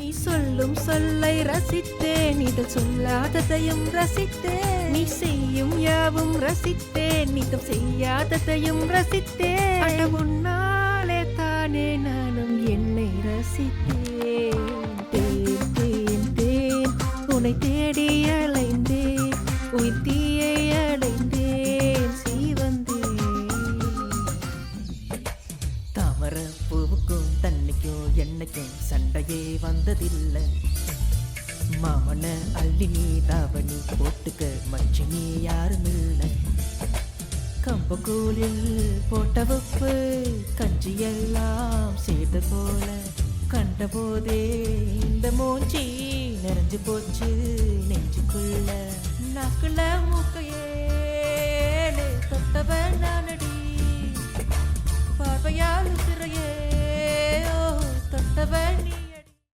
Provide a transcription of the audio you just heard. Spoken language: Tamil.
நீ சொல்லும் சொல்லை ரசித்தேன், இதழ் சொல்லாததையும் ரசித்தேன். நீ செய்யும் யாவும் ரசித்தேன், நீதம் செய்யாததையும் ரசித்தேன். அட உன்னாலே தானே நானும் என்னை ரசித்தேன். தேன் தேன் தேன் உன்னை தேடி அலைந்தேன், உயிர் தீயை அடைந்தேன் சீவந்தேன். தாமர பூவுக்கும் தண்ணிக்கும் என்னைக்கும் சண்டையே வந்ததில்லை. மாமன அள்ளி நீ தாவணி போட்டுக்க மச்சி நீ யாரும் இல்லை. கம்பக்கூலில் போட்ட உப்பு கஞ்சியெல்லாம் சேர்ந்த போல கண்ட போதே இந்த மூஞ்சி நிறைஞ்சு போச்சு நெஞ்சுக்குள்ள. நாக்குள்ள மூக்கையே தொட்டவன் நானடி, பார்வையால் சிறையே தொட்டவன் நீ.